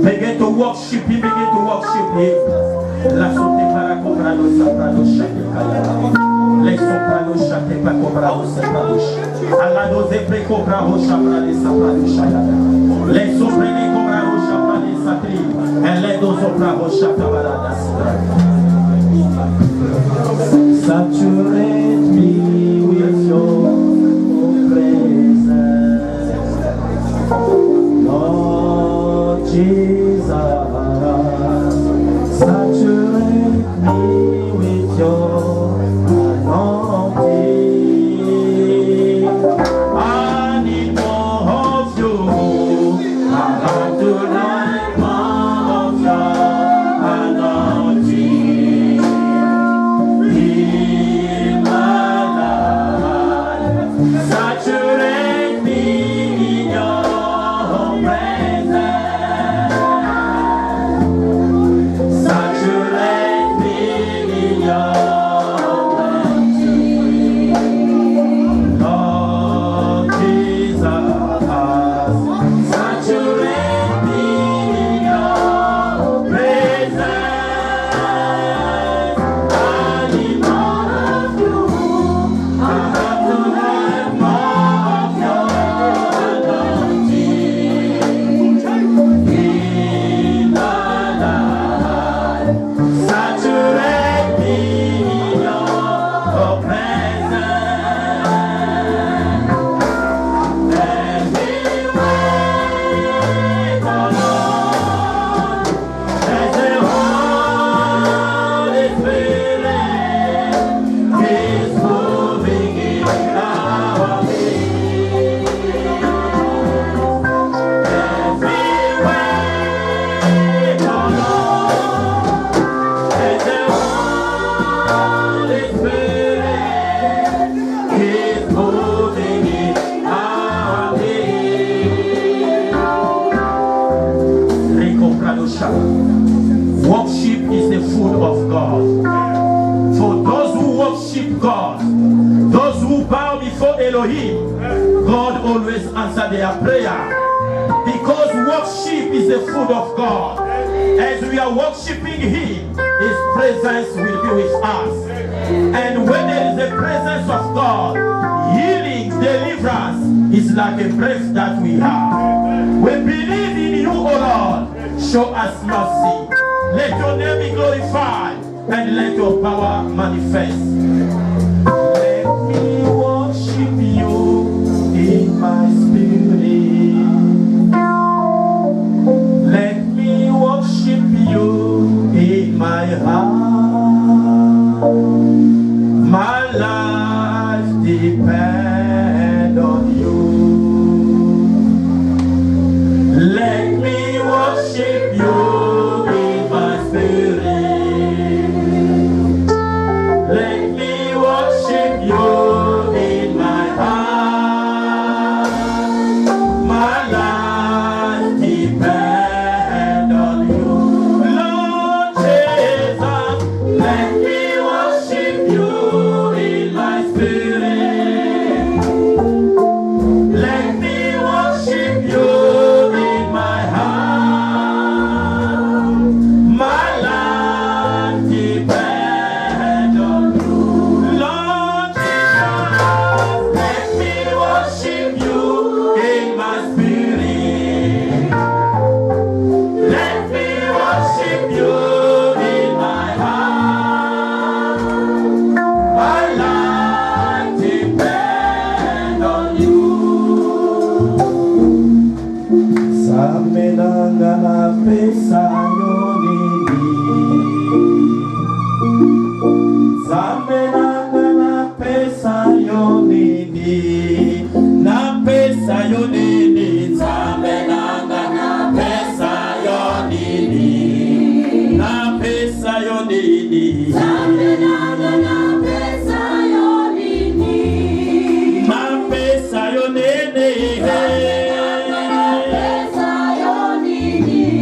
Begin to worship him, begin to worship him. La sote para comprado saprado shakaya. Les soprano shate pa comprado saprado. Alla doze pre comprado saprado saprado shaya. Les soprene comprado saprado satri. And let those soprano shakabarada saprado. Saturate me with your presence, Lord Jesus. Saturate me with your anointing. I need more of you. I have to learn more of your anointing in my life. Saturate me in your presence. Saturate me in your anointing, Lord Jesus. Saturate me in your presence. I need more of you. I have to have more of your anointing in my life. Saturate me in your presence. And we wait, oh Lord, as the Holy Spirit is moving in our midst. And we wait, oh Lord, as the Holy Spirit is moving in our midst. Worship is the food of God. For those who worship God, those who bow before Elohim, God always answers their prayer. Because worship is the food of God. As we are worshiping Him, His presence will be with us. And when there is a presence of God, healing, deliverance is like a breath that we have. We believe in you, O Lord. Show us mercy. Let your name be glorified and let your power manifest. Let me worship you in my spirit. Let me worship you in my heart. My life depends on you. Let me worship you in my spirit. Let me worship you in my heart. My life depends on you. Lord Jesus, let me worship you in my spirit. Let me worship you in my heart. My life depends on you. Lord Jesus, let me worship you in my spirit. Let me worship you in my heart. My life depends on you. Samenanga pesa yonini. Samenanga pesa yonini. Na pesa yonini. Samenanga pesa yonini. Na pesa yonini. Na pesa yonini.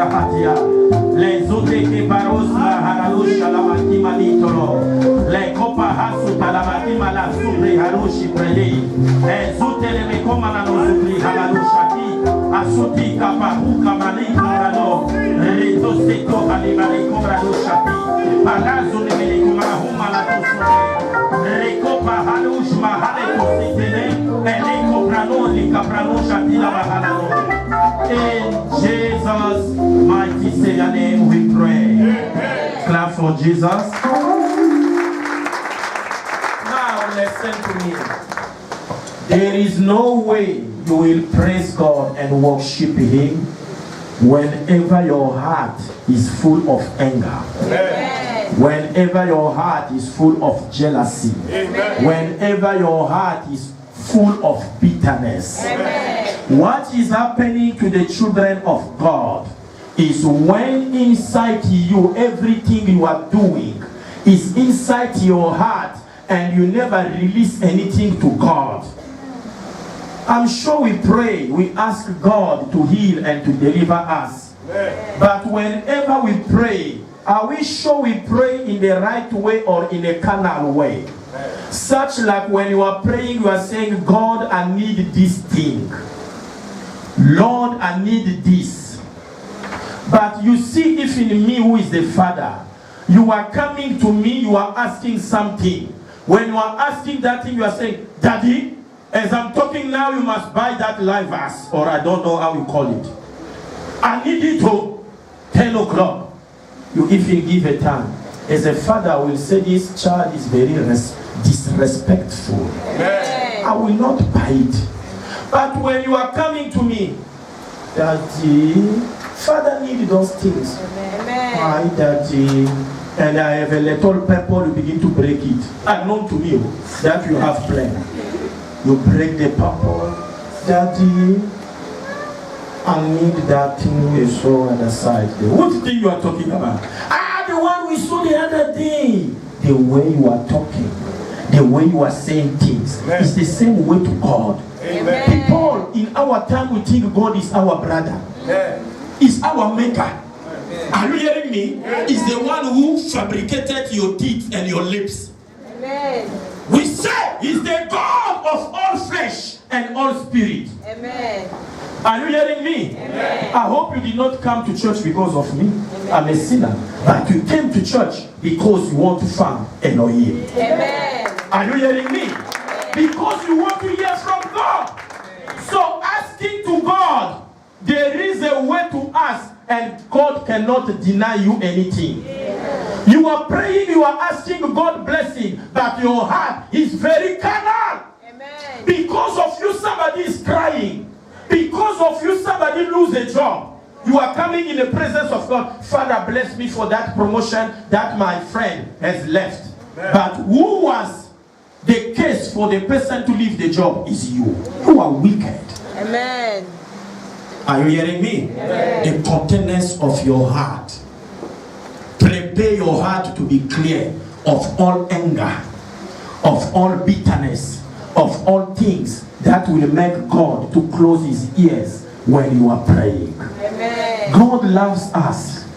Rahatia, les Zoteke Baros Maharusha Lamaki Manitolo, les Copa Hasu Talamaki Malasubri Harushi Preli, et Zutele Mekomano Zubri Halarushaki, Asuti Kapahuka Mali Marano, Reto Seto Halimari Komranushaki, Palazo de Melikumahuma Latusune, Recopa Halush Mahale Kositene, et Lekoprano Likaprano Shatila Mahalano. In Jesus' mighty Savior name we pray. Clap for Jesus. Now listen to me. There is no way you will praise God and worship Him whenever your heart is full of anger. Amen. Whenever your heart is full of jealousy. Amen. Whenever your heart is full of bitterness. Amen. What is happening to the children of God is when inside you everything you are doing is inside your heart and you never release anything to God. I'm sure we pray, we ask God to heal and to deliver us. Amen. But whenever we pray, are we sure we pray in the right way or in a carnal way? Amen. Such like when you are praying, you are saying, God, I need this thing. Lord, I need this. But you see, if in me who is the Father, you are coming to me, you are asking something. When you are asking that thing, you are saying, Daddy, as I'm talking now, you must buy that live verse, or I don't know how you call it. I need it to 10 o'clock. You even give a time. As a father will say, this child is very disrespectful. Amen. I will not buy it. But when you are coming to me, Daddy, Father need those things. Amen. Why, Daddy? And I have a little pepper, you begin to break it. Unknown to me that you have planned. You break the pepper. Daddy, I need that thing we saw on the side there. What thing you are talking about? The one we saw the other day. The way you are talking, the way you are saying things, Amen. Is the same way to God. Amen. People in our time we think God is our brother. Amen. Is our maker. Amen. Are you hearing me? Amen. Is the one who fabricated your teeth and your lips. Amen. We say He's the God of all flesh and all spirit. Amen. Are you hearing me? Amen. I hope you did not come to church because of me. Amen. I'm a sinner. But you came to church because you want to find Elohim. Amen. Are you hearing me? Amen. Because you want to hear from God. Amen. So asking to God, there is a way to ask and God cannot deny you anything. Amen. You are praying, you are asking God blessing, but your heart is very carnal. Amen. Because of you, somebody is crying. Because of you, somebody lose a job. You are coming in the presence of God. Father, bless me for that promotion that my friend has left. Amen. But who was the case for the person to leave the job is you. You are wicked. Amen. Are you hearing me? Amen. The containers of your heart. Prepare your heart to be clear of all anger, of all bitterness, of all things that will make God to close His ears when you are praying. Amen. God loves us.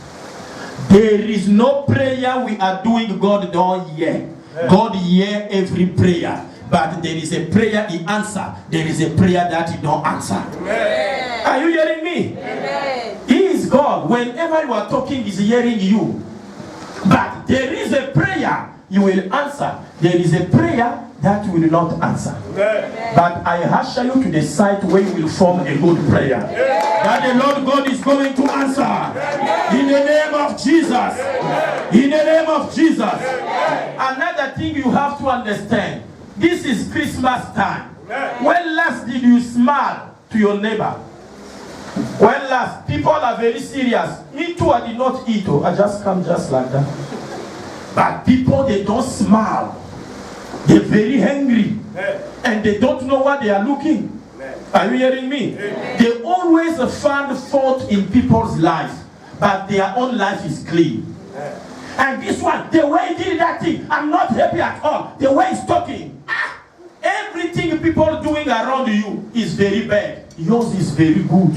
There is no prayer we are doing God don't hear. Amen. God hear every prayer. But there is a prayer He answers. There is a prayer that He don't answer. Amen. Are you hearing me? Amen. He is God. Whenever you are talking, He's hearing you. But there is a prayer you will answer. There is a prayer that will not answer. Amen. But I usher you to the site where you will form a good prayer. Amen. That the Lord God is going to answer. Amen. In the name of Jesus. Amen. In the name of Jesus. Amen. Another thing you have to understand. This is Christmas time. Amen. When last did you smile to your neighbor? When last? People are very serious. Me too, I did not eat. I just come just like that. But people, they don't smile. They're very angry. Amen. And they don't know what they are looking. Amen. Are you hearing me? Amen. They always find fault in people's lives, but their own life is clean. Amen. And this one, the way he did that thing, I'm not happy at all. The way he's talking, everything people are doing around you is very bad. Yours is very good.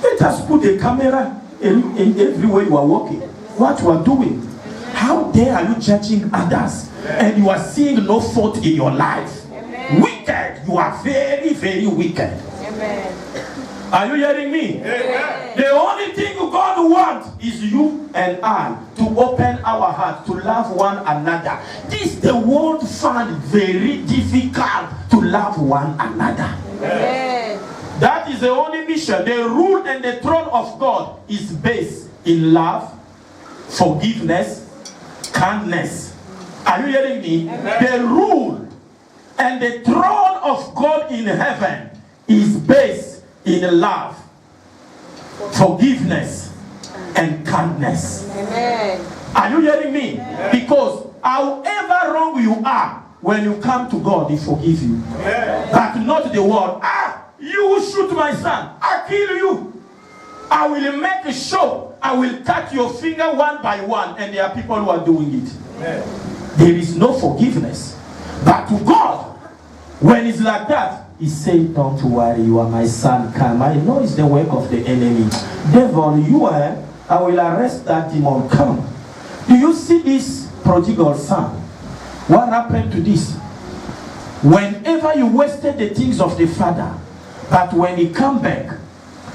Let us put a camera in everywhere you are walking. What you are doing. How dare are you judging others and you are seeing no fault in your life? Amen. Wicked. You are very, very wicked. Amen. Are you hearing me? Amen. The only thing God wants is you and I to open our heart to love one another. This the world find very difficult to love one another. Amen. That is the only mission. The rule and the throne of God is based in love, forgiveness, kindness. Are you hearing me? Amen. The rule and the throne of God in heaven is based in love, forgiveness, and kindness. Amen. Are you hearing me? Amen. Because however wrong you are, when you come to God, He forgives you. Amen. But not the word, you will shoot my son, I kill you. I will make a show. I will cut your finger one by one, and there are people who are doing it. Amen. There is no forgiveness. But to God, when it's like that, He said, don't worry, you are my son, come. I know it's the work of the enemy. Devil, you are, I will arrest that demon, come. Do you see this prodigal son? What happened to this? Whenever you wasted the things of the father, but when he come back,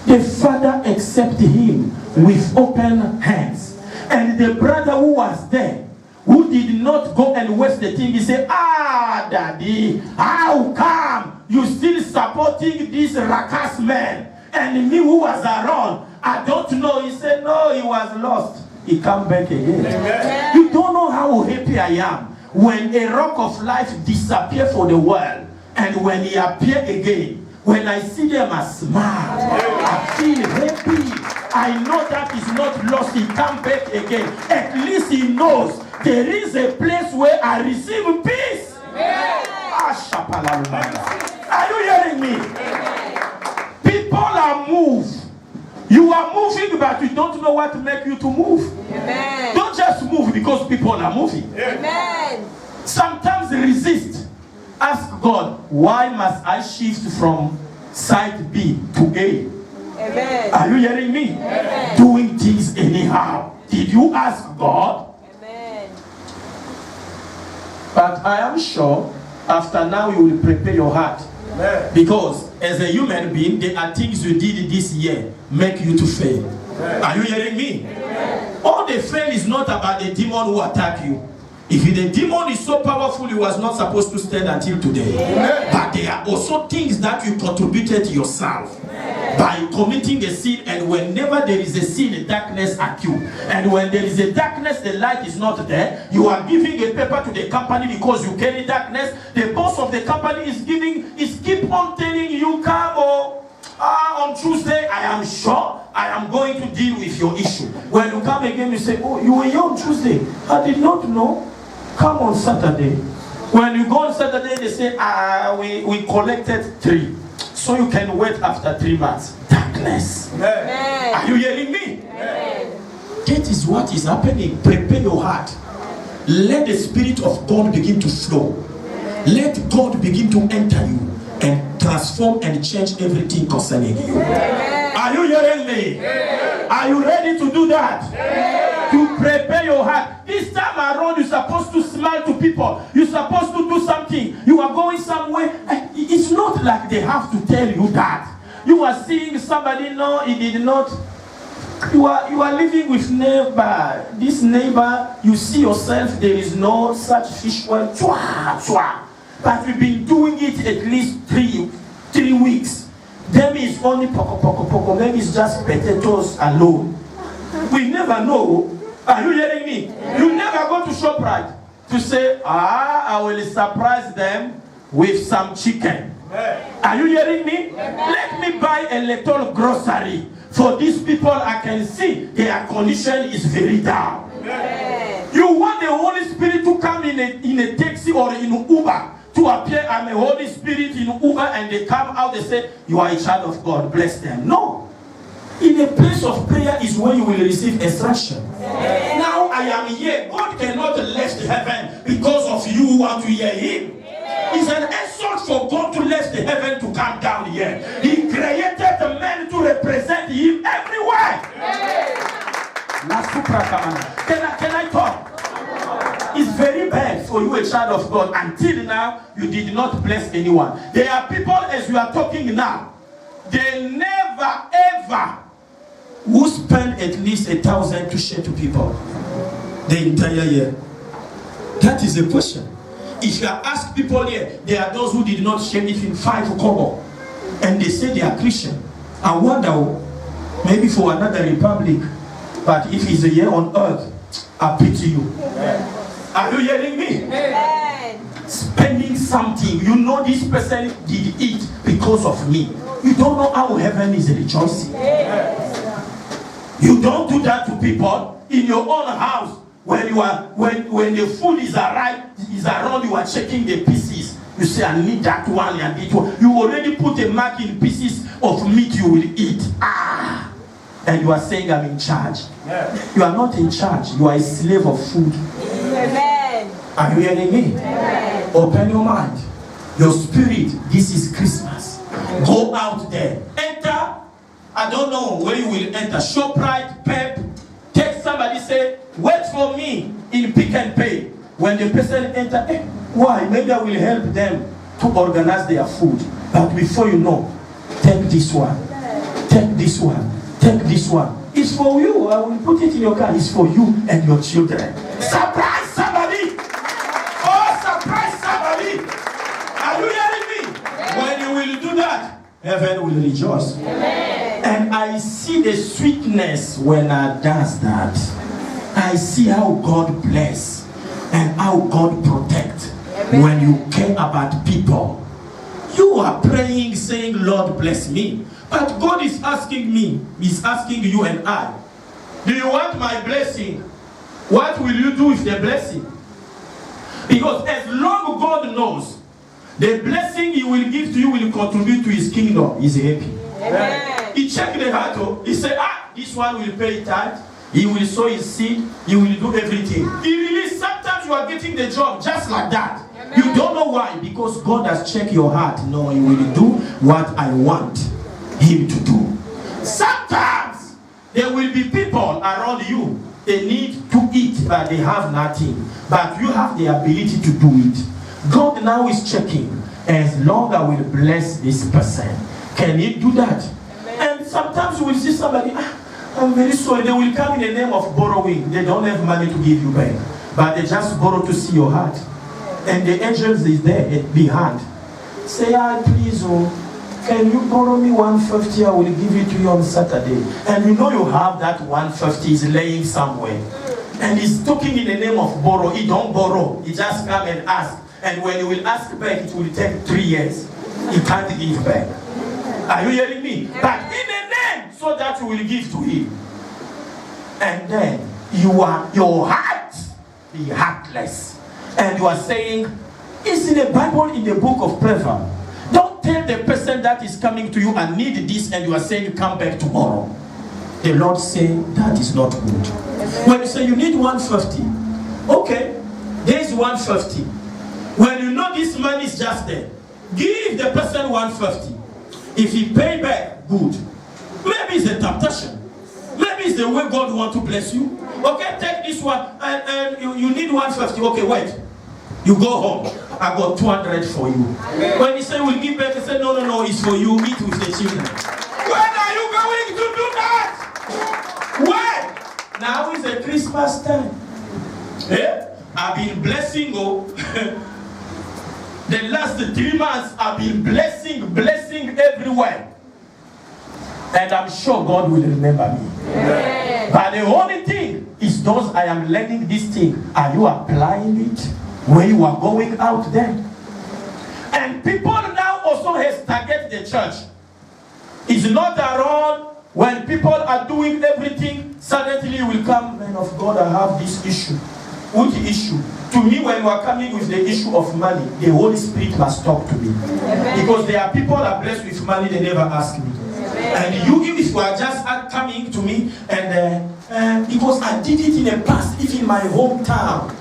the father accepted him with open hands. And the brother who was there, who did not go and waste the thing, he said, daddy, how come you still supporting this rakas man? And me who was around, I don't know. He said, no, he was lost. He come back again. Amen. You don't know how happy I am when a rock of life disappear for the world, and when he appear again, when I see them, I smile. I feel happy. I know that he's not lost. He come back again. At least he knows there is a place where I receive peace. Are you hearing me? People are moved. You are moving, but you don't know what to make you to move. Amen. Don't just move because people are moving. Amen. Sometimes resist. Ask God, why must I shift from side B to A? Amen. Are you hearing me? Amen. Doing things anyhow. Did you ask God? Amen. But I am sure after now you will prepare your heart. Amen. Because as a human being, there are things you did this year make you to fail. Amen. Are you hearing me? Amen. All the fail is not about the demon who attack you. If the demon is so powerful, he was not supposed to stand until today. Amen. But there are also things that you contributed yourself. Amen. By committing a sin, and whenever there is a sin, darkness accrues. And when there is a darkness, the light is not there. You are giving a paper to the company because you carry darkness. The boss of the company is keep on telling you, come on Tuesday, I am sure I am going to deal with your issue. When you come again, you say, oh, you were here on Tuesday. I did not know. Come on Saturday. When you go on Saturday, they say, we collected 3. So you can wait after 3 months. Darkness. Amen. Are you hearing me? Amen. That is what is happening. Prepare your heart. Let the Spirit of God begin to flow. Let God begin to enter you and transform and change everything concerning you. Amen. Are you hearing me? Amen. Are you ready to do that? Amen. To prepare your heart. This time around, you're supposed to smile to people. You're supposed to do something. You are going somewhere. It's not like they have to tell you that. You are seeing somebody, no, he did not. You are living with neighbor. This neighbor, you see yourself, there is no such fish well. But we've been doing it at least 3 weeks. Them is only poko. Maybe it's just potatoes alone. We never know. Are you hearing me? Yeah. You never go to ShopRite to say, I will surprise them with some chicken. Yeah. Are you hearing me? Yeah. Let me buy a little grocery. For these people, I can see their condition is very down. Yeah. You want the Holy Spirit to come in a taxi or in Uber to appear. I'm a Holy Spirit in Uber, and they come out, they say, you are a child of God, bless them. No. In a place of prayer is where you will receive instruction. Amen. Now I am here. God cannot left heaven because of you who want to hear Him. Amen. It's an insult for God to left the heaven to come down here. He created the man to represent Him Can I talk? It's very bad for you, a child of God. Until now, you did not bless anyone. There are people, as you are talking now, they never ever will spend at least 1,000 to share to people the entire year. That is the question. If you ask people here, there are those who did not share even 5 kobo, and they say they are Christian. I wonder, maybe for another republic, but if it's a year on earth, I pity you. Amen. Are you hearing me? Amen. Spending something, you know this person did it because of me. You don't know how heaven is rejoicing. Amen. You don't do that to people in your own house. When you are when the food is around, you are checking the pieces. You say, I need that one and that one. You already put a mark in pieces of meat you will eat. And you are saying, I'm in charge. Yeah. You are not in charge. You are a slave of food. Amen. Are you hearing me? Amen. Open your mind. Your spirit. This is Christmas. Go out there. Enter. I don't know where you will enter. ShopRite, Pep. Take somebody, say, wait for me in Pick and Pay. When the person enter, why? Maybe I will help them to organize their food. But before you know, take this one. Take this one. Take this one. It's for you. I will put it in your car. It's for you and your children. Surprise somebody. Oh, surprise somebody. Are you hearing me? When you will do that, heaven will rejoice. Amen. And I see the sweetness when I does that. I see how God bless and how God protect. Amen. When you care about people. You are praying, saying, Lord, bless me. But God is asking me, He's asking you and I, do you want my blessing? What will you do with the blessing? Because as long as God knows, the blessing He will give to you will contribute to His kingdom, He's happy. Amen. He checked the heart. He said, this one will pay tithe. He will sow his seed. He will do everything. He really, sometimes you are getting the job just like that. Amen. You don't know why. Because God has checked your heart. No, He will do what I want Him to do. Sometimes there will be people around you. They need to eat, but they have nothing. But you have the ability to do it. God now is checking. As long as I will bless this person, can He do that? Amen. And sometimes you will see somebody, I'm very sorry, they will come in the name of borrowing. They don't have money to give you back. But they just borrow to see your heart. And the angels is there behind. Say, please, can you borrow me 150? I will give it to you on Saturday. And you know you have that 150 is laying somewhere. And he's talking in the name of borrow. He don't borrow. He just come and ask. And when you will ask back, it will take 3 years. He can't give back. Are you hearing me? But in the name, so that you will give to him. And then your heart be heartless. And you are saying, it's in the Bible, in the book of Proverbs. Don't tell the person that is coming to you, I need this, and you are saying, come back tomorrow. The Lord say, that is not good. When you say you need 150, okay, there's 150. When you know this money is just there, give the person 150. If he pay back, good. Maybe it's a temptation. Maybe it's the way God wants to bless you. Okay, take this one, and you need 150. Okay, wait. You go home. I got 200 for you. Amen. When he said we'll give back, he said, no, it's for you. Eat with the children. When are you going to do that? When? Now is the Christmas time. Yeah? I've been blessing, the last 3 months I've been blessing everywhere. And I'm sure God will remember me. Amen. But the only thing is those I am learning this thing. Are you applying it where you are going out there? And people now also has targeted the church. It's not around when people are doing everything, suddenly you will come, man of God, I have this issue. What issue? To me, when you are coming with the issue of money, the Holy Spirit must talk to me. Amen. Because there are people that are blessed with money, they never ask me. Amen. And you, if you are just coming to me, and because I did it in the past, even in my hometown,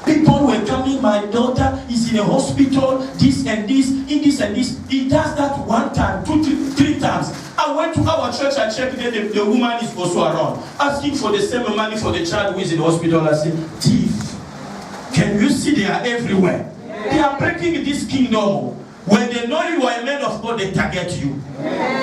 people were coming, my daughter is in a hospital, this and this, in this and this. He does that 1 time, 2, 3 times. I went to our church and checked there, the woman is also around, asking for the same money for the child who is in the hospital. I said, thief. Can you see they are everywhere? They are breaking this kingdom. When they know you are a man of God, they target you.